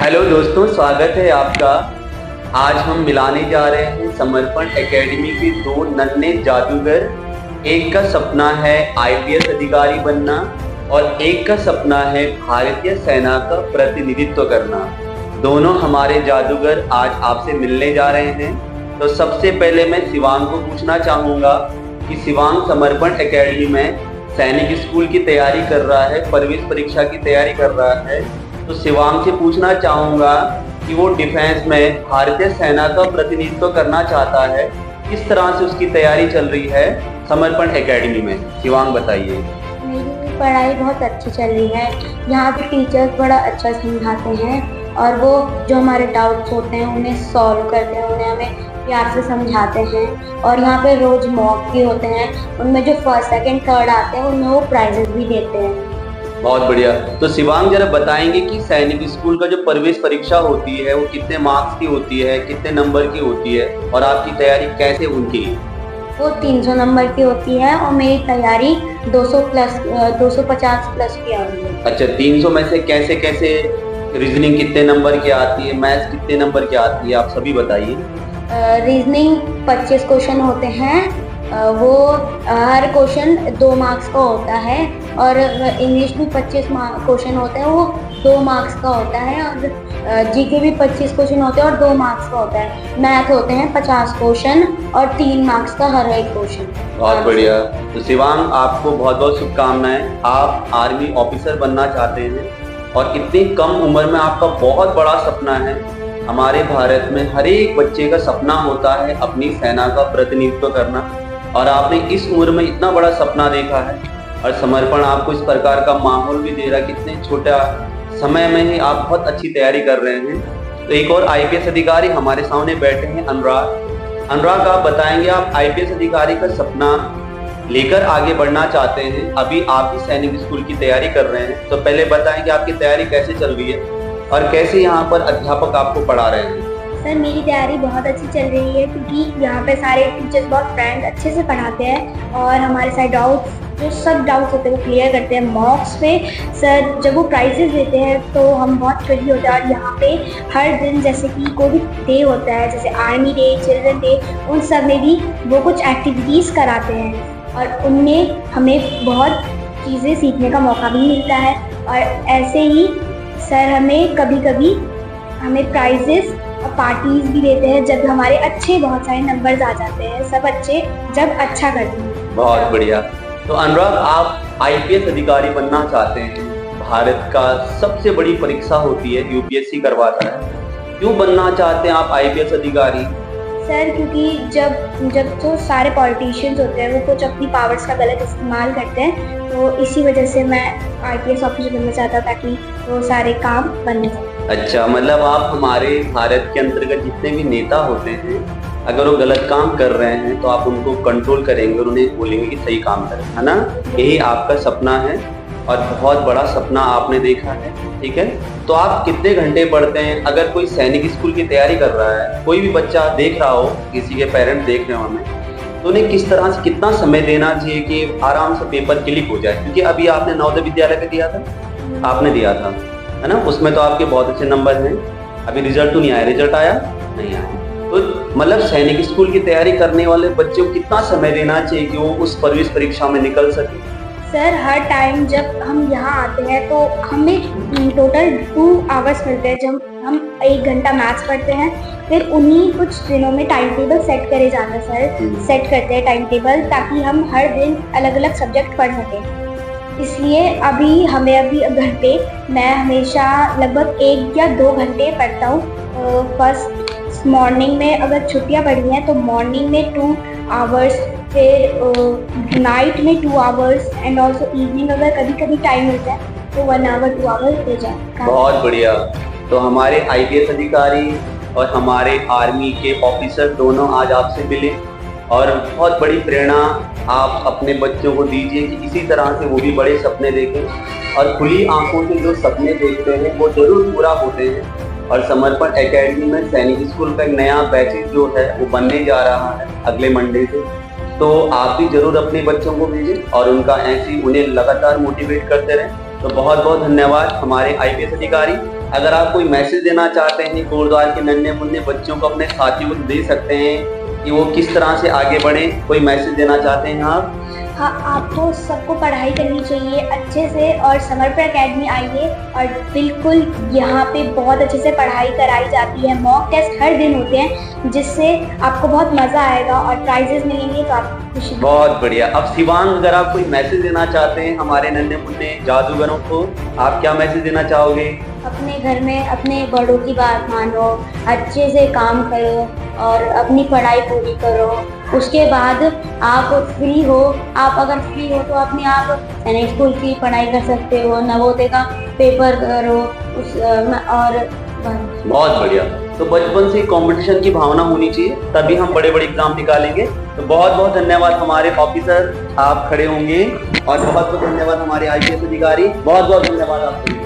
Hello दोस्तों, स्वागत है आपका। आज हम मिलाने जा रहे हैं समर्पण एकेडमी के दो नन्हे जादूगर। एक का सपना है आईपीएस अधिकारी बनना और एक का सपना है भारतीय सेना का प्रतिनिधित्व करना। दोनों हमारे जादूगर आज आपसे मिलने जा रहे हैं। तो सबसे पहले मैं शिवांग को पूछना चाहूंगा कि शिवांग समर्पण एकेडमी में सैनिक स्कूल की तैयारी कर रहा है, प्रवेश परीक्षा की तैयारी कर रहा है। तो शिवांग से पूछना चाहूंगा कि वो डिफेंस में भारतीय सेना का प्रतिनिधित्व करना चाहता है, किस तरह से उसकी तैयारी चल रही है समर्पण एकेडमी में। शिवांग बताइए। मेरी पढ़ाई बहुत अच्छी चल रही है। यहाँ के टीचर्स बड़ा अच्छा समझाते हैं और वो जो हमारे डाउट्स होते हैं उन्हें सॉल्व करते हैं, उन्हें हमें प्यार से समझाते हैं। और यहाँ पे रोज मॉक भी होते हैं, उनमें जो फर्स्ट सेकंड थर्ड आते हैं उनमें वो प्राइजेस भी देते हैं। बहुत बढ़िया। तो शिवांग जरा बताएंगे कि सैनिक स्कूल का जो प्रवेश परीक्षा होती है वो कितने मार्क्स की होती है, कितने नंबर की होती है और आपकी तैयारी कैसे उनकी? वो 300 नंबर की होती है और मेरी तैयारी 250 प्लस की आ रही है। अच्छा, 300 में से कैसे कैसे रीजनिंग कितने नंबर की आती है, मैथ्स कितने नंबर की आती है, आप सभी बताइए। रीजनिंग 25 क्वेश्चन होते हैं। वो हर क्वेश्चन 2 मार्क्स का होता है और इंग्लिश भी 25 क्वेश्चन होते हैं, वो 2 मार्क्स का होता है। और जीके भी 25 क्वेश्चन होते हैं और 2 मार्क्स का होता है। मैथ होते हैं 50 क्वेश्चन और 3 मार्क्स का हर एक क्वेश्चन। बहुत बढ़िया। तो शिवांग, आपको बहुत बहुत शुभकामनाएं। आप आर्मी ऑफिसर बनना चाहते हैं और इतनी कम उम्र में आपका बहुत बड़ा सपना है। हमारे भारत में हर एक बच्चे का सपना होता है अपनी सेना का प्रतिनिधित्व करना, और आपने इस उम्र में इतना बड़ा सपना देखा है और समर्पण आपको इस प्रकार का माहौल भी दे रहा है। कितने छोटा समय में ही आप बहुत अच्छी तैयारी कर रहे हैं। तो एक और आईपीएस अधिकारी हमारे सामने बैठे हैं, अनुराग। अनुराग, आप बताएंगे, आप आईपीएस अधिकारी का सपना लेकर आगे बढ़ना चाहते हैं, अभी आप भी सैनिक स्कूल की तैयारी कर रहे हैं। तो पहले बताएं कि आपकी तैयारी कैसे चल रही है और कैसे यहाँ पर अध्यापक आपको पढ़ा रहे हैं। सर, मेरी तैयारी बहुत अच्छी चल रही है क्योंकि यहाँ पे सारे टीचर्स बहुत फ्रेंड अच्छे से पढ़ाते हैं और हमारे सारे सब डाउट्स होते हैं वो क्लियर करते हैं। मॉक्स पे सर जब वो प्राइजेस देते हैं तो हम बहुत खुशी होते हैं। और यहाँ पे हर दिन जैसे कि कोई भी डे होता है, जैसे आर्मी डे, चिल्ड्रन डे, उन सब में भी वो कुछ एक्टिविटीज़ कराते हैं और उनमें हमें बहुत चीज़ें सीखने का मौका भी मिलता है। और ऐसे ही सर हमें कभी कभी हमें प्राइजेस और पार्टीज भी देते हैं जब हमारे अच्छे बहुत सारे नंबर्स आ जाते हैं। सब अच्छे जब अच्छा करते हैं। बहुत बढ़िया। तो अनुराग, आप आईपीएस अधिकारी बनना चाहते हैं। भारत का सबसे बड़ी परीक्षा होती है, यूपीएससी करवाता है। क्यों बनना चाहते हैं आप आईपीएस अधिकारी? सर, क्योंकि जब जो सारे पॉलिटिशियंस होते हैं वो कुछ अपनी पावर्स का गलत इस्तेमाल करते हैं, तो इसी वजह से मैं आईपीएस ऑफिसर बनना चाहता ताकि वो सारे काम बनने जाए। अच्छा, मतलब आप हमारे भारत के अंतर्गत जितने भी नेता होते हैं, अगर वो गलत काम कर रहे हैं तो आप उनको कंट्रोल करेंगे और उन्हें बोलेंगे कि सही काम करें, है ना? यही आपका सपना है और बहुत बड़ा सपना आपने देखा है। ठीक है, तो आप कितने घंटे पढ़ते हैं? अगर कोई सैनिक स्कूल की तैयारी कर रहा है, कोई भी बच्चा देख रहा हो, किसी के पेरेंट्स देख रहे हो हमें, तो उन्हें किस तरह से कितना समय देना चाहिए कि आराम से पेपर क्लिक हो जाए? क्योंकि अभी आपने नवोदय विद्यालय का दिया था, आपने दिया था, है ना? उसमें तो आपके बहुत अच्छे नंबर हैं। अभी रिजल्ट तो नहीं आया, रिजल्ट आया नहीं आया। तो मतलब सैनिक स्कूल की तैयारी करने वाले बच्चों को कितना समय देना चाहिए कि वो उस प्रवेश परीक्षा में निकल सके? सर, हर टाइम जब हम यहाँ आते हैं तो हमें टोटल 2 आवर्स मिलते हैं जब हम 1 घंटा मैथ्स पढ़ते हैं। फिर उन्हीं कुछ दिनों में टाइम टेबल सेट करे जाता है। सर सेट करते हैं टाइम टेबल ताकि हम हर दिन अलग अलग सब्जेक्ट पढ़ सकें। इसलिए अभी घर पे मैं हमेशा लगभग 1 या 2 घंटे पढ़ता हूँ। फर्स्ट मॉर्निंग में अगर छुट्टियाँ पड़ी हैं तो मॉर्निंग में 2 आवर्स, फिर नाइट में 2 आवर्स एंड ऑल्सो इवनिंग अगर कभी कभी टाइम मिलता है तो 1 आवर 2 आवर हो जाए। बहुत बढ़िया। तो हमारे आईपीएस अधिकारी और हमारे आर्मी के ऑफिसर दोनों आज आपसे मिले और बहुत बड़ी प्रेरणा आप अपने बच्चों को दीजिए कि इसी तरह से वो भी बड़े सपने देखें और खुली आंखों से जो सपने देखते हैं वो जरूर पूरा होते हैं। और समर्पण एकेडमी में सैनिक स्कूल का एक नया बैचेज जो है वो बनने जा रहा है अगले मंडे से। तो आप भी जरूर अपने बच्चों को भेजें और उनका ऐसी उन्हें लगातार मोटिवेट करते रहें। तो बहुत बहुत धन्यवाद हमारे आईपीएस अधिकारी। अगर आप कोई मैसेज देना चाहते हैं कोटद्वार के नन्हे मुन्ने बच्चों को, अपने साथियों को दे सकते हैं कि वो किस तरह से आगे बढ़े, कोई मैसेज देना चाहते हैं आप? हाँ, आपको सबको पढ़ाई करनी चाहिए अच्छे से और समर्पण एकेडमी आइए और बिल्कुल यहाँ पे बहुत अच्छे से पढ़ाई कराई जाती है। मॉक टेस्ट हर दिन होते हैं जिससे आपको बहुत मज़ा आएगा और प्राइजेस मिलेंगे तो आपको खुशी। बहुत बढ़िया। अब शिवांग, अगर आप कोई मैसेज देना चाहते हैं हमारे नन्हे मुन्ने जादूगरों को, आप क्या मैसेज देना चाहोगे? अपने घर में अपने बड़ों की बात मानो, अच्छे से काम करो और अपनी पढ़ाई पूरी करो। उसके बाद आप फ्री हो, आप अगर फ्री हो तो अपने आप सैनिक स्कूल की पढ़ाई कर सकते हो, नवोदय का पेपर करो और बहुत बढ़िया। तो बचपन से कंपटीशन की भावना होनी चाहिए, तभी हम बड़े बड़े एग्जाम निकालेंगे। तो बहुत बहुत धन्यवाद हमारे ऑफिसर, आप खड़े होंगे। और बहुत बहुत धन्यवाद हमारे IPS अधिकारी, बहुत बहुत धन्यवाद आपको।